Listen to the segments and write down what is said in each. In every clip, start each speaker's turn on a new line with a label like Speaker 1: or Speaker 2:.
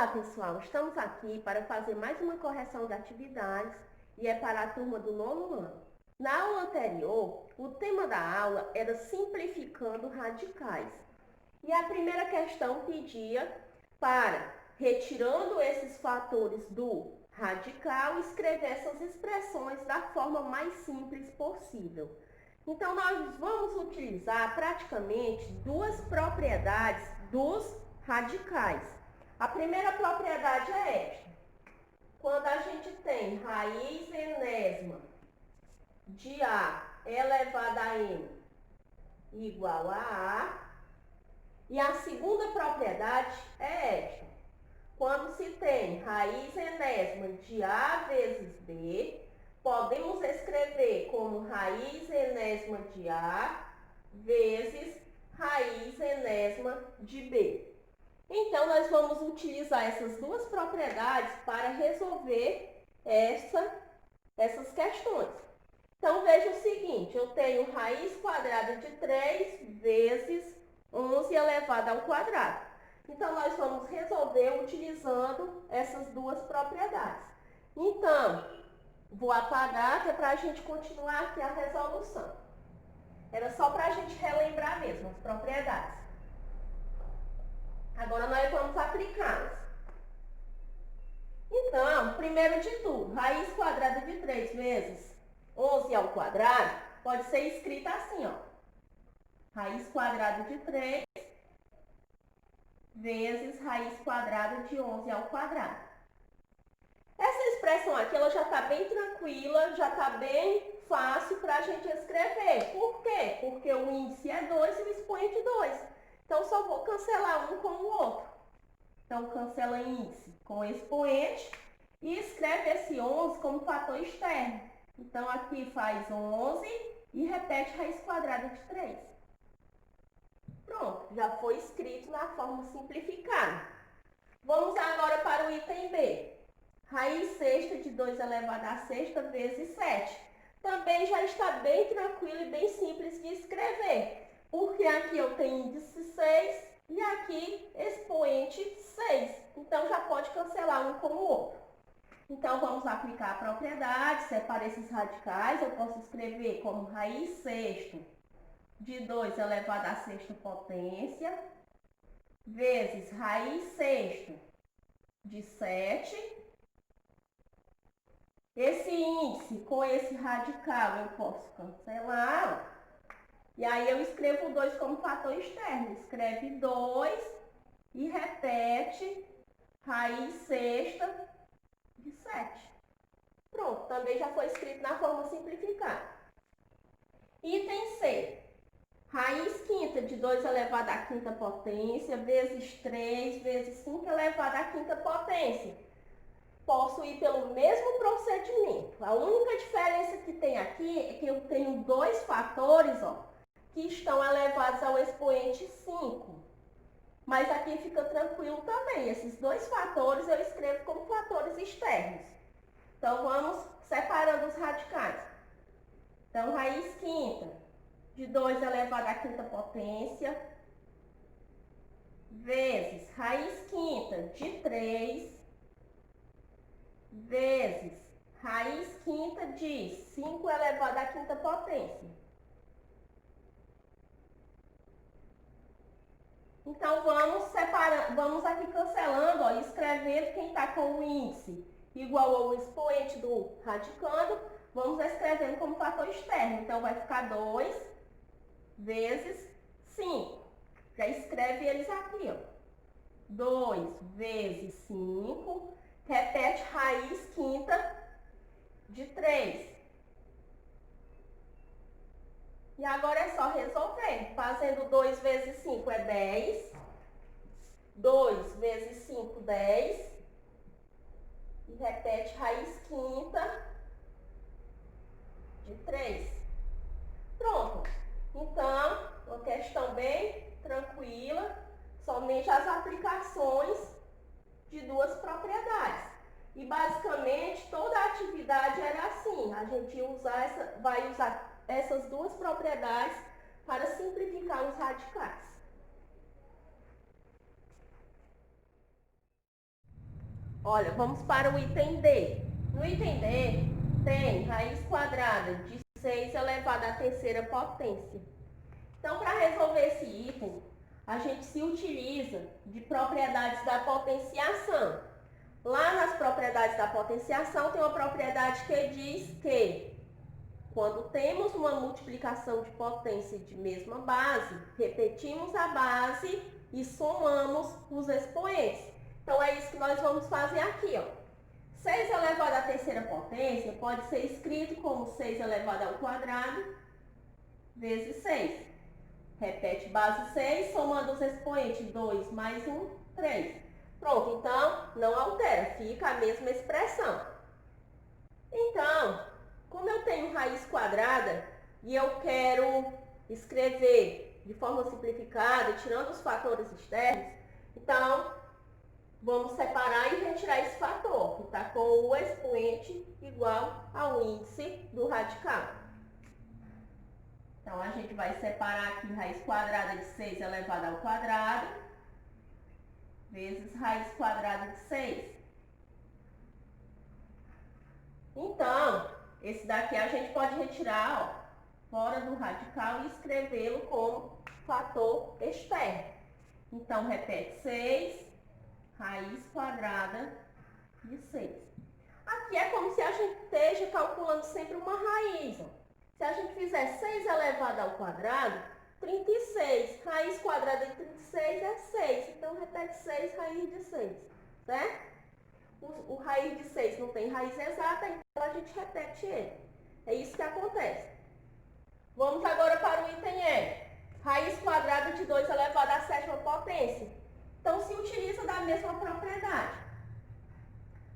Speaker 1: Olá, pessoal! Estamos aqui para fazer mais uma correção de atividades e é para a turma do nono ano. Na aula anterior, o tema da aula era simplificando radicais. E a primeira questão pedia para, retirando esses fatores do radical, escrever essas expressões da forma mais simples possível. Então, nós vamos utilizar praticamente duas propriedades dos radicais. A primeira propriedade é esta. Quando a gente tem raiz enésima de A elevado a N igual a A. E a segunda propriedade é esta. Quando se tem raiz enésima de A vezes B, podemos escrever como raiz enésima de A vezes raiz enésima de B. Então, nós vamos utilizar essas duas propriedades para resolver essas questões. Então, veja o seguinte, eu tenho raiz quadrada de 3 vezes 11 elevado ao quadrado. Então, nós vamos resolver utilizando essas duas propriedades. Então, vou apagar, que é para a gente continuar aqui a resolução. Era só para a gente relembrar mesmo as propriedades. Agora, nós vamos aplicá-las. Então, primeiro de tudo, raiz quadrada de 3 vezes 11 ao quadrado pode ser escrita assim, ó. Raiz quadrada de 3 vezes raiz quadrada de 11 ao quadrado. Essa expressão aqui, ela já está bem tranquila, já está bem fácil para a gente escrever. Por quê? Porque o índice é 2 e o expoente 2. Então, só vou cancelar um com o outro. Então, cancela índice com expoente e escreve esse 11 como fator externo. Então, aqui faz 11 e repete raiz quadrada de 3. Pronto, já foi escrito na forma simplificada. Vamos agora para o item B. Raiz sexta de 2 elevado a sexta vezes 7. Também já está bem tranquilo e bem simples de escrever, porque aqui eu tenho índice 6 e aqui expoente 6. Então, já pode cancelar um com o outro. Então, vamos aplicar a propriedade, separar esses radicais. Eu posso escrever como raiz sexta de 2 elevado à sexta potência, vezes raiz sexta de 7. Esse índice com esse radical eu posso cancelar. E aí eu escrevo o 2 como fator externo. Escreve 2 e repete raiz sexta de 7. Pronto, também já foi escrito na forma simplificada. Item C. Raiz quinta de 2 elevado à quinta potência vezes 3 vezes 5 elevado à quinta potência. Posso ir pelo mesmo procedimento. A única diferença que tem aqui é que eu tenho dois fatores, ó, que estão elevados ao expoente 5. Mas aqui fica tranquilo também. Esses dois fatores eu escrevo como fatores externos. Então, vamos separando os radicais. Então, raiz quinta de 2 elevado à quinta potência vezes raiz quinta de 3 vezes raiz quinta de 5 elevado à quinta potência. Então, vamos aqui cancelando, ó, escrevendo quem está com o índice igual ao expoente do radicando, vamos escrevendo como fator externo. Então, vai ficar 2 vezes 5. Já escreve eles aqui, ó. 2 vezes 5, repete raiz quinta de 3. E agora é só resolver. Fazendo 2 vezes 5 é 10. 2 vezes 5, 10. E repete raiz quinta de 3. Pronto. Então, uma questão bem tranquila. Somente as aplicações de duas propriedades. E basicamente toda a atividade era assim. A gente vai usar essas duas propriedades para simplificar os radicais. Olha, vamos para o item D. No item D, tem raiz quadrada de 6 elevado à terceira potência. Então, para resolver esse item, a gente se utiliza de propriedades da potenciação. Lá nas propriedades da potenciação, tem uma propriedade que diz que quando temos uma multiplicação de potência de mesma base, repetimos a base e somamos os expoentes. Então, é isso que nós vamos fazer aqui, ó. 6 elevado à terceira potência pode ser escrito como 6 elevado ao quadrado vezes 6. Repete base 6, somando os expoentes 2 mais 1, 3. Pronto, então não altera, fica a mesma expressão. Então, como eu tenho raiz quadrada e eu quero escrever de forma simplificada, tirando os fatores externos, então vamos separar e retirar esse fator, que está com o expoente igual ao índice do radical. Então, a gente vai separar aqui raiz quadrada de 6 elevado ao quadrado vezes raiz quadrada de 6. Então, esse daqui a gente pode retirar, ó, fora do radical e escrevê-lo como fator externo. Então, repete 6, raiz quadrada de 6. Aqui é como se a gente esteja calculando sempre uma raiz, ó. Se a gente fizer 6 elevado ao quadrado, 36. Raiz quadrada de 36 é 6. Então, repete 6, raiz de 6. Certo? O raiz de 6 não tem raiz exata, então a gente repete ele. É isso que acontece. Vamos agora para o item E. Raiz quadrada de 2 elevado à sétima potência. Então, se utiliza da mesma propriedade.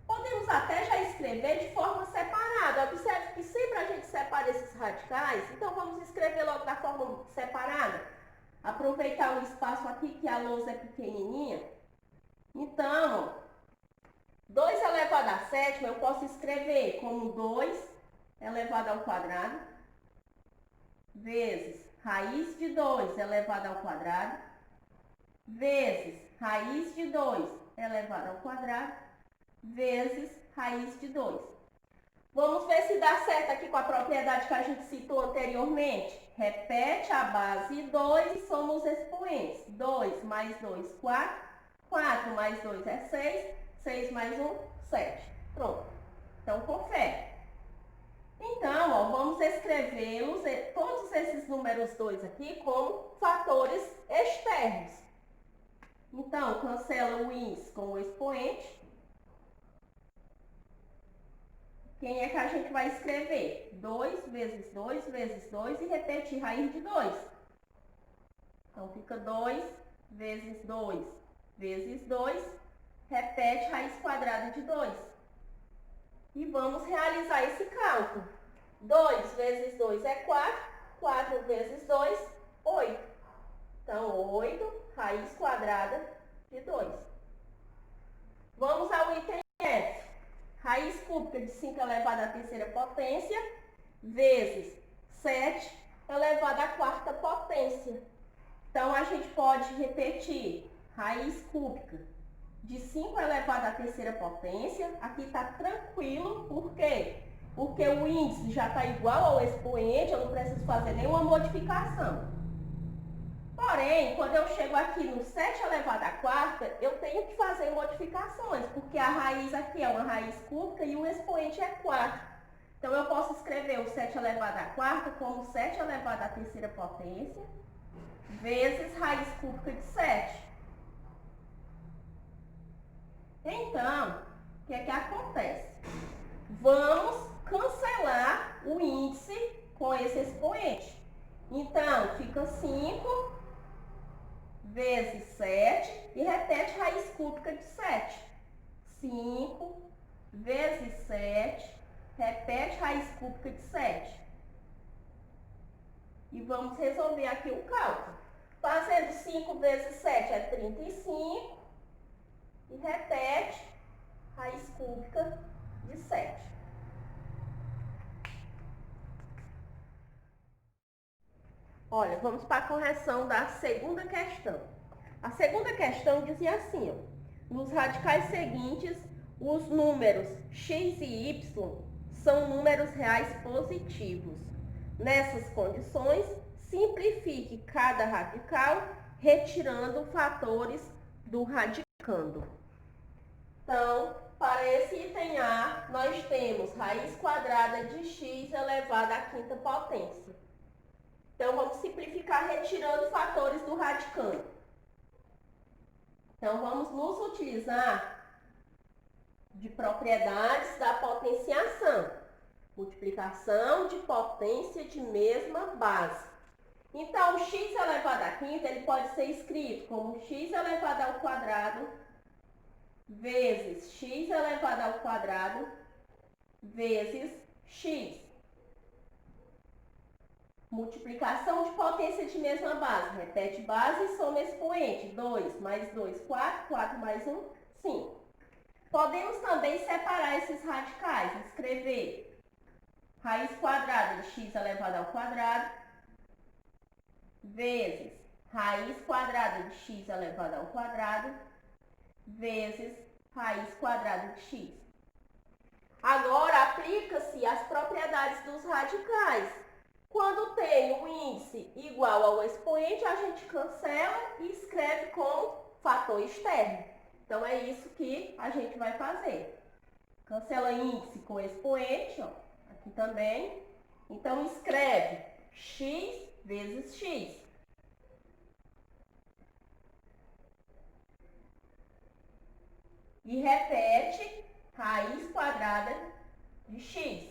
Speaker 1: Podemos até já escrever de forma separada. Observe que sempre a gente separa esses radicais. Então, vamos escrever logo da forma separada. Aproveitar o espaço aqui, que a lousa é pequenininha. Então, 2 elevado à sétima, eu posso escrever como 2 elevado ao quadrado, vezes raiz de 2 elevado ao quadrado, vezes raiz de 2 elevado ao quadrado, vezes raiz de 2. Vamos ver se dá certo aqui com a propriedade que a gente citou anteriormente. Repete a base 2 e soma os expoentes. 2 mais 2, 4. 4 mais 2 é 6. 6 mais 1, 7. Pronto. Então, confere. Então, ó, vamos escrevê-los, todos esses números 2 aqui, como fatores externos. Então, cancela o índice com o expoente. Quem é que a gente vai escrever? 2 vezes 2 vezes 2 e repetir raiz de 2. Então, fica 2 vezes 2 vezes 2, repete raiz quadrada de 2. E vamos realizar esse cálculo. 2 vezes 2 é 4, 4 vezes 2, 8. Então, 8 raiz quadrada de 2. Vamos ao item F. Raiz cúbica de 5 elevado à terceira potência, vezes 7 elevado à quarta potência. Então, a gente pode repetir raiz cúbica de 5 elevado à terceira potência. Aqui está tranquilo, por quê? Porque o índice já está igual ao expoente, eu não preciso fazer nenhuma modificação. Porém, quando eu chego aqui no 7 elevado à quarta, eu tenho que fazer modificações, porque a raiz aqui é uma raiz cúbica e o expoente é 4. Então, eu posso escrever o 7 elevado à quarta como 7 elevado à terceira potência, vezes raiz cúbica de 7. Então, o que é que acontece? Vamos cancelar o índice com esse expoente. Então, fica 5 vezes 7 e repete raiz cúbica de 7. 5 vezes 7, repete raiz cúbica de 7. E vamos resolver aqui o cálculo. Fazendo 5 vezes 7 é 35 e repete raiz cúbica de 7. Olha, vamos para a correção da segunda questão. A segunda questão dizia assim, ó, nos radicais seguintes, Os números x e y são números reais positivos. Nessas condições, simplifique cada radical retirando fatores do radicando. Então, para esse item A, nós temos raiz quadrada de x elevado à quinta potência. Então, vamos simplificar retirando fatores do radicando. Então, vamos nos utilizar de propriedades da potenciação. Multiplicação de potência de mesma base. Então, o x elevado à quinta, ele pode ser escrito como x elevado ao quadrado vezes x elevado ao quadrado vezes x. Multiplicação de potência de mesma base. Repete base e soma expoente. 2 mais 2, 4. 4 mais 1, 5. Podemos também separar esses radicais. Escrever raiz quadrada de x elevado ao quadrado vezes raiz quadrada de x elevado ao quadrado vezes raiz quadrada de x. Agora, aplica-se as propriedades dos radicais. Quando tem um índice igual ao expoente, a gente cancela e escreve como fator externo. Então, é isso que a gente vai fazer. Cancela índice com expoente, ó, aqui também. Então, escreve x vezes x. E repete raiz quadrada de x.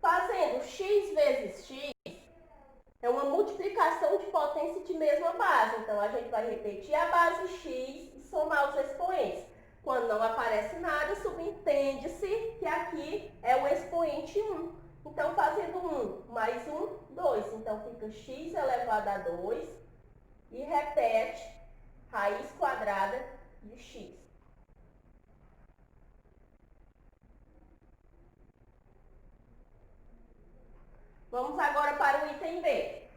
Speaker 1: Fazendo x vezes x, é uma multiplicação de potência de mesma base. Então, a gente vai repetir a base x e somar os expoentes. Quando não aparece nada, subentende-se que aqui é o expoente 1. Então, fazendo 1 mais 1, 2. Então, fica x elevado a 2 e repete raiz quadrada de x. Vamos agora para o item B.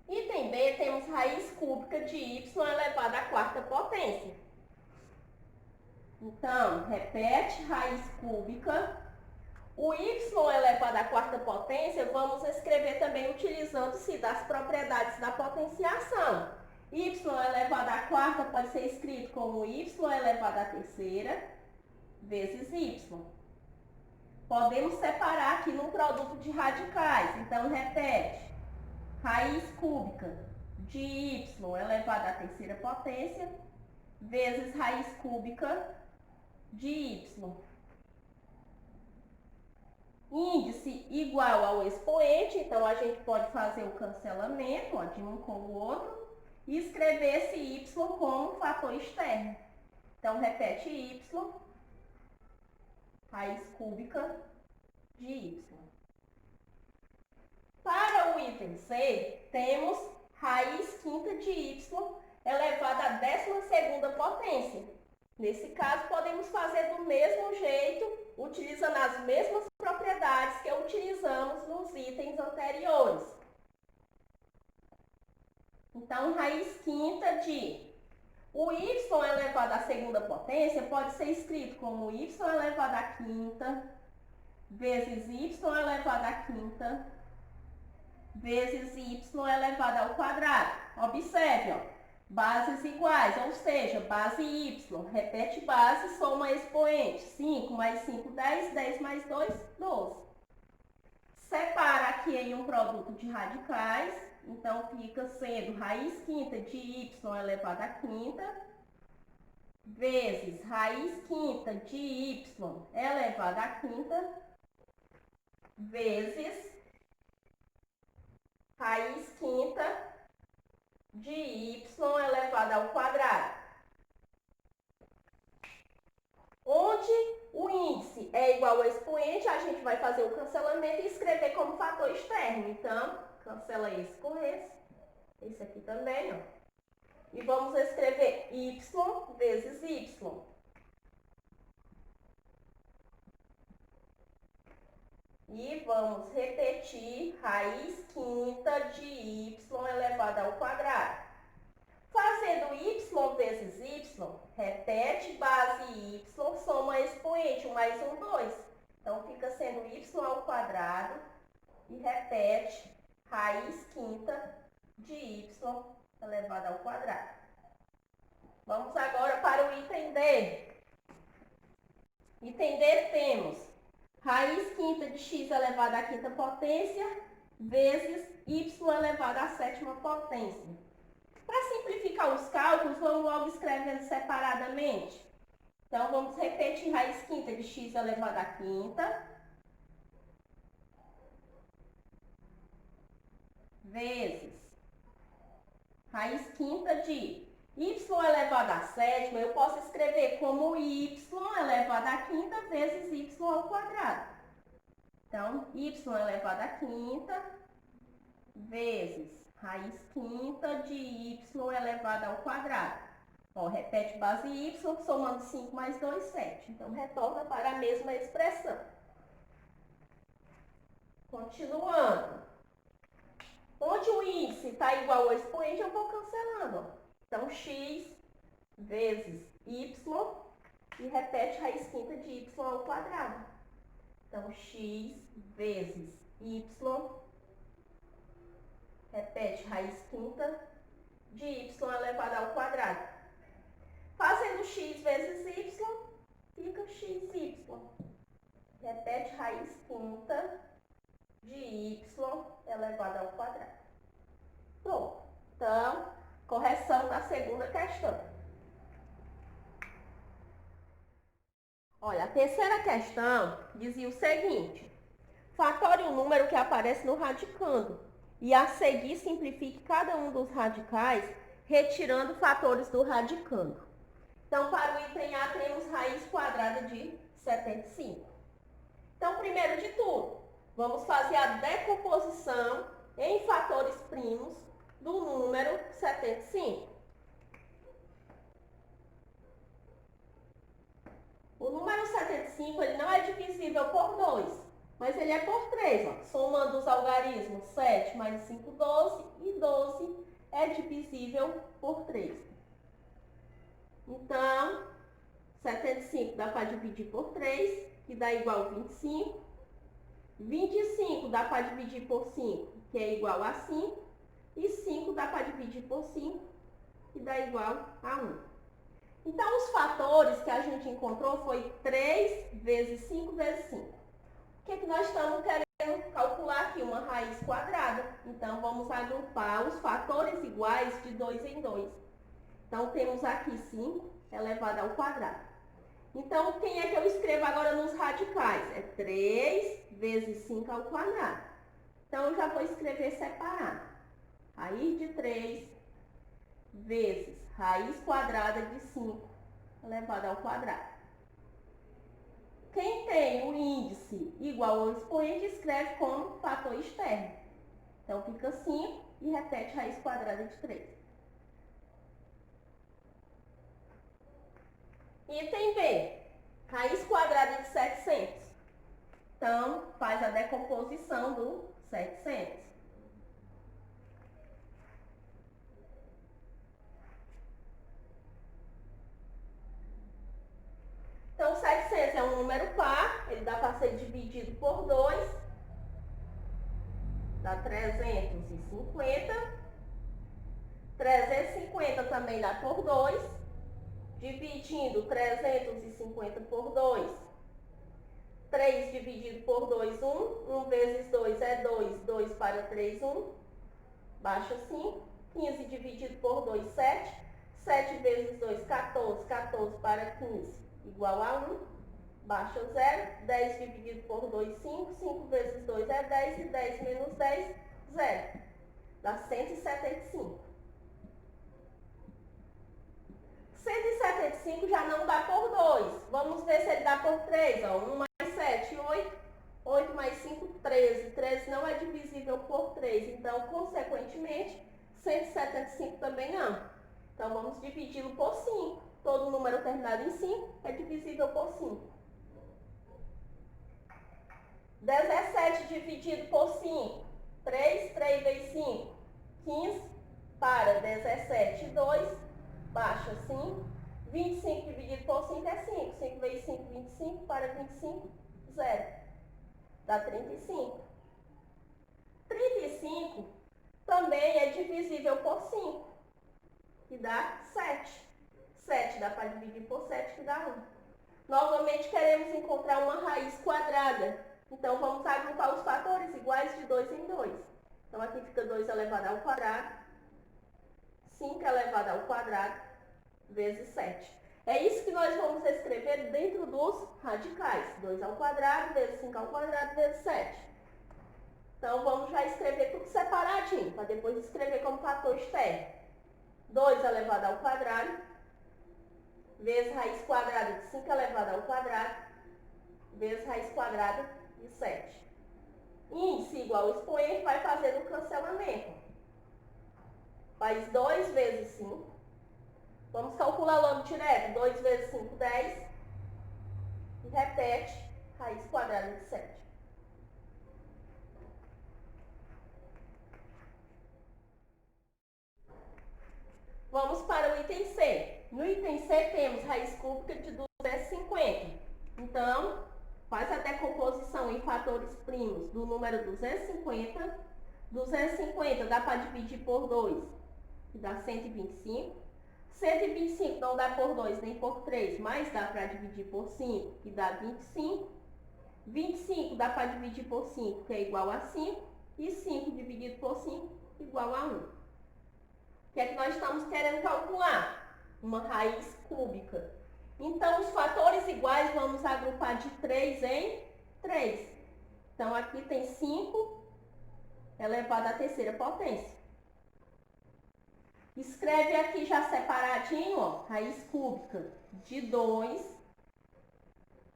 Speaker 1: Item B, temos raiz cúbica de y elevado à quarta potência. Então, repete raiz cúbica. O y elevado à quarta potência, vamos escrever também utilizando-se das propriedades da potenciação. Y elevado à quarta pode ser escrito como y elevado à terceira vezes y. Podemos separar aqui num produto de radicais. Então, repete. Raiz cúbica de y elevado à terceira potência vezes raiz cúbica de y. Índice igual ao expoente, então a gente pode fazer o cancelamento, ó, de um com o outro e escrever esse y como fator externo. Então, repete y, raiz cúbica de y. Para o item C, temos raiz quinta de y elevada à 12ª potência. Nesse caso, podemos fazer do mesmo jeito, utilizando as mesmas propriedades que utilizamos nos itens anteriores. Então, raiz quinta de o y elevado à segunda potência pode ser escrito como y elevado à quinta vezes y elevado à quinta vezes y elevado ao quadrado. Observe, ó, bases iguais, ou seja, base y. Repete base, soma expoente. 5 mais 5, 10. 10 mais 2, 12. Separa aqui em um produto de radicais. Então, fica sendo raiz quinta de y elevado à quinta vezes raiz quinta de y elevado à quinta vezes raiz quinta de y elevado ao quadrado. Onde o índice é igual ao expoente, a gente vai fazer o cancelamento e escrever como fator externo. Então, cancela esse com esse aqui também, ó. E vamos escrever y vezes y. E vamos repetir raiz quinta de y elevado ao quadrado. vezes y, repete base y, soma expoente, 1 mais 1, 2. Então, fica sendo y ao quadrado e repete raiz quinta de y elevado ao quadrado. Vamos agora para o item D. Item D temos raiz quinta de x elevado à quinta potência vezes y elevado à sétima potência. Para simplificar os cálculos, vamos logo escrevendo separadamente. Então, vamos repetir raiz quinta de x elevado à quinta vezes raiz quinta de y elevado à sétima, eu posso escrever como y elevado à quinta vezes y ao quadrado. Então, y elevado à quinta vezes raiz quinta de y elevado ao quadrado. Ó, repete base y, somando 5 mais 2, 7. Então, retorna para a mesma expressão. Continuando. Onde o índice está igual ao expoente, eu vou cancelando. Ó. Então, x vezes y e repete raiz quinta de y ao quadrado. Então, x vezes y, repete raiz quinta de y elevado ao quadrado. Fazendo x vezes y, fica xy. Repete raiz quinta de y elevado ao quadrado. Pronto. Então, correção da segunda questão. Olha, a terceira questão dizia o seguinte: fatore o número que aparece no radicando e a seguir simplifique cada um dos radicais retirando fatores do radicando. Então, para o item A, temos raiz quadrada de 75. Então, primeiro de tudo, vamos fazer a decomposição em fatores primos do número 75. O número 75 ele não é divisível por 2, mas ele é por 3. Ó. Somando os algarismos, 7 mais 5, 12, e 12 é divisível por 3. Então, 75 dá para dividir por 3, que dá igual a 25. 25 dá para dividir por 5, que é igual a 5. E 5 dá para dividir por 5, que dá igual a 1. Então, os fatores que a gente encontrou foi 3 vezes 5 vezes 5. O que nós estamos querendo calcular aqui? Uma raiz quadrada. Então, vamos agrupar os fatores iguais de 2 em 2. Então, temos aqui 5 elevado ao quadrado. Então, quem é que eu escrevo agora nos radicais? É 3 vezes 5 ao quadrado. Então, eu já vou escrever separado. Raiz de 3 vezes raiz quadrada de 5 elevado ao quadrado. Quem tem o índice igual ao expoente, escreve como fator externo. Então, fica 5 e repete raiz quadrada de 3. Item B, raiz quadrada de 700. Então, faz a decomposição do 700. Então, 700 é um número par, ele dá para ser dividido por 2, dá 350. 350 também dá por 2, dividindo 350 por 2. 3 dividido por 2, 1. 1 vezes 2 é 2, 2 para 3, 1. Baixa 5. 15 dividido por 2, 7. 7 vezes 2, 14. 14 para 15. Igual a 1, baixa 0, 10 dividido por 2, 5, 5 vezes 2 é 10, e 10 menos 10, 0, dá 175. 175 já não dá por 2, vamos ver se ele dá por 3, ó, 1 mais 7, 8, 8 mais 5, 13, 13 não é divisível por 3, então, consequentemente, 175 também não. Então, vamos dividi-lo por 5. Todo número terminado em 5 é divisível por 5. 17 dividido por 5. 3, 3 vezes 5, 15. Para 17, 2. baixa 5. 25 dividido por 5 é 5. 5 vezes 5, 25. Para 25, 0. Dá 35. 35 também é divisível por 5, que dá 7. 7 dá para dividir por 7, que dá 1. Novamente queremos encontrar uma raiz quadrada. Então, vamos agrupar os fatores iguais de 2 em 2. Então, aqui fica 2 elevado ao quadrado, 5 elevado ao quadrado, vezes 7. É isso que nós vamos escrever dentro dos radicais. 2 ao quadrado, vezes 5 ao quadrado, vezes 7. Então, vamos já escrever tudo separadinho, para depois escrever como fator externo. 2 elevado ao quadrado, vezes raiz quadrada de 5 elevado ao quadrado, vezes raiz quadrada de 7. Índice igual ao expoente, vai fazendo o cancelamento. Faz 2 vezes 5. Vamos calcular logo direto. 2 vezes 5, 10. E repete, raiz quadrada de 7. Vamos para o item C. No item C temos raiz cúbica de 250. Então, faz a decomposição em fatores primos do número 250. 250 dá para dividir por 2, que dá 125. 125 não dá por 2 nem por 3, mas dá para dividir por 5, que dá 25. 25 dá para dividir por 5, que é igual a 5. E 5 dividido por 5, igual a 1. O que é que nós estamos querendo calcular? Uma raiz cúbica. Então, os fatores iguais vamos agrupar de 3 em 3. Então, aqui tem 5 elevado à terceira potência. Escreve aqui já separadinho, ó, raiz cúbica de 2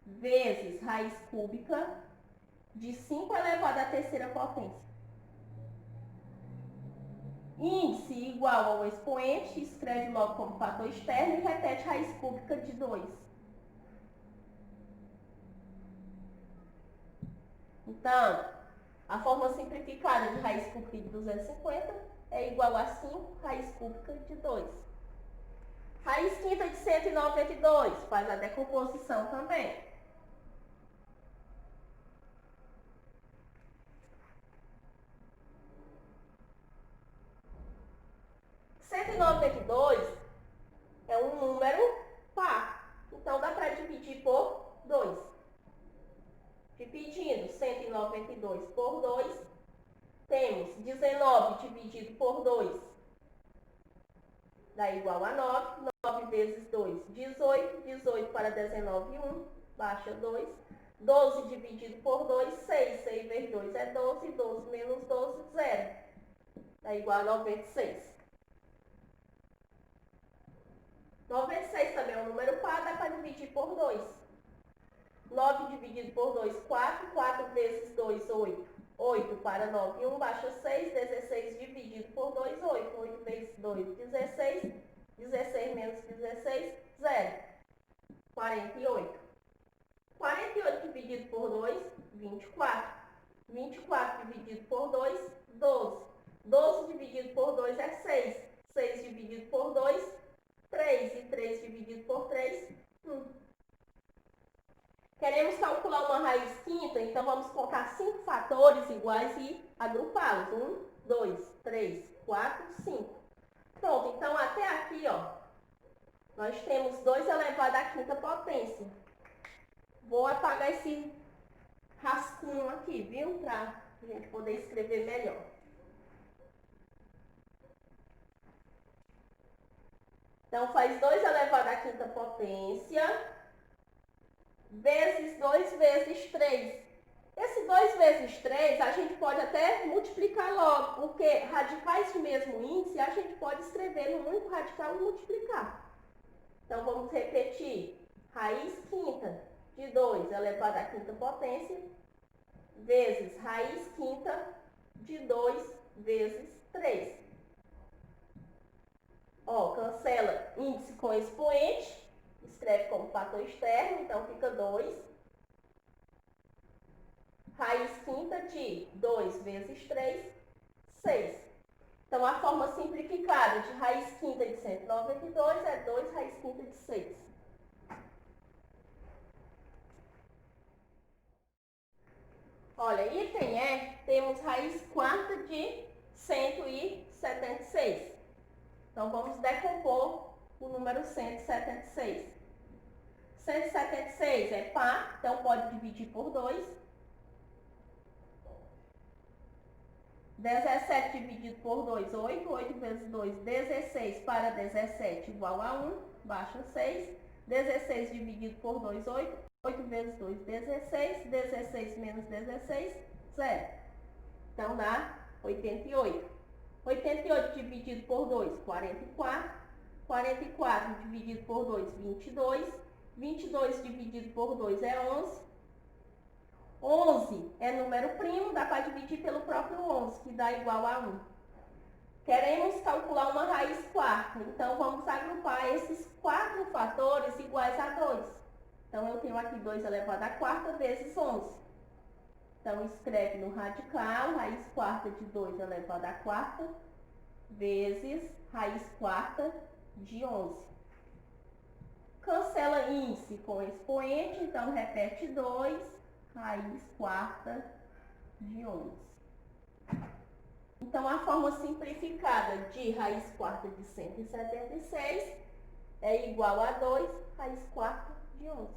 Speaker 1: vezes raiz cúbica de 5 elevado à terceira potência. Índice igual ao expoente, escreve logo como fator externo e repete raiz cúbica de 2. Então, a forma simplificada de raiz cúbica de 250 é igual a 5 raiz cúbica de 2. Raiz quinta de 192, faz a decomposição também. 192 é um número par, então dá para dividir por 2. Dividindo 192 por 2, temos 19 dividido por 2, dá igual a 9. 9 vezes 2, 18. 18 para 19, 1, baixa 2. 12 dividido por 2, 6. 6 vezes 2 é 12. 12 menos 12, 0. Dá igual a 96. 96 também é um número par, dá para dividir por 2. 9 dividido por 2, 4. 4 vezes 2, 8. 8 para 9, 1, baixa 6. 16 dividido por 2, 8. 8 vezes 2, 16. 16 menos 16, 0. 48. 48 dividido por 2, 24. 24 dividido por 2, 12. 12 dividido por 2 é 6. 6 dividido por 2, 3. E 3 dividido por 3, 1. Queremos calcular uma raiz quinta, então vamos colocar 5 fatores iguais e agrupá-los. 1, 2, 3, 4, 5. Pronto, então até aqui, ó, nós temos 2 elevado à quinta potência. Vou apagar esse rascunho aqui, viu? Para a gente poder escrever melhor. Então, faz 2 elevado à quinta potência vezes 2 vezes 3. Esse 2 vezes 3 a gente pode até multiplicar logo, porque radicais de mesmo índice a gente pode escrever no único radical e multiplicar. Então, vamos repetir. Raiz quinta de 2 elevado à quinta potência vezes raiz quinta de 2 vezes 3. Ó, cancela índice com expoente, escreve como fator externo, então fica 2. Raiz quinta de 2 vezes 3, 6. Então, a forma simplificada de raiz quinta de 192 é 2 raiz quinta de 6. Olha, item E, temos raiz quarta de 176. Então, vamos decompor o número 176. 176 é par, então pode dividir por 2. 17 dividido por 2, 8. 8 vezes 2, 16. Para 17 igual a 1, baixa 6. 16 dividido por 2, 8. 8 vezes 2, 16. 16 menos 16, 0. Então dá 88. 88 dividido por 2, 44. 44 dividido por 2, 22. 22 dividido por 2 é 11. 11 é número primo, dá para dividir pelo próprio 11, que dá igual a 1. Queremos calcular uma raiz quarta, então vamos agrupar esses 4 fatores iguais a 2. Então, eu tenho aqui 2 elevado à quarta vezes 11. Então, escreve no radical, raiz quarta de 2 elevado à quarta vezes raiz quarta de 11. Cancela índice com expoente, então repete 2. Raiz quarta de 11. Então, a forma simplificada de raiz quarta de 176 é igual a 2 raiz quarta de 11.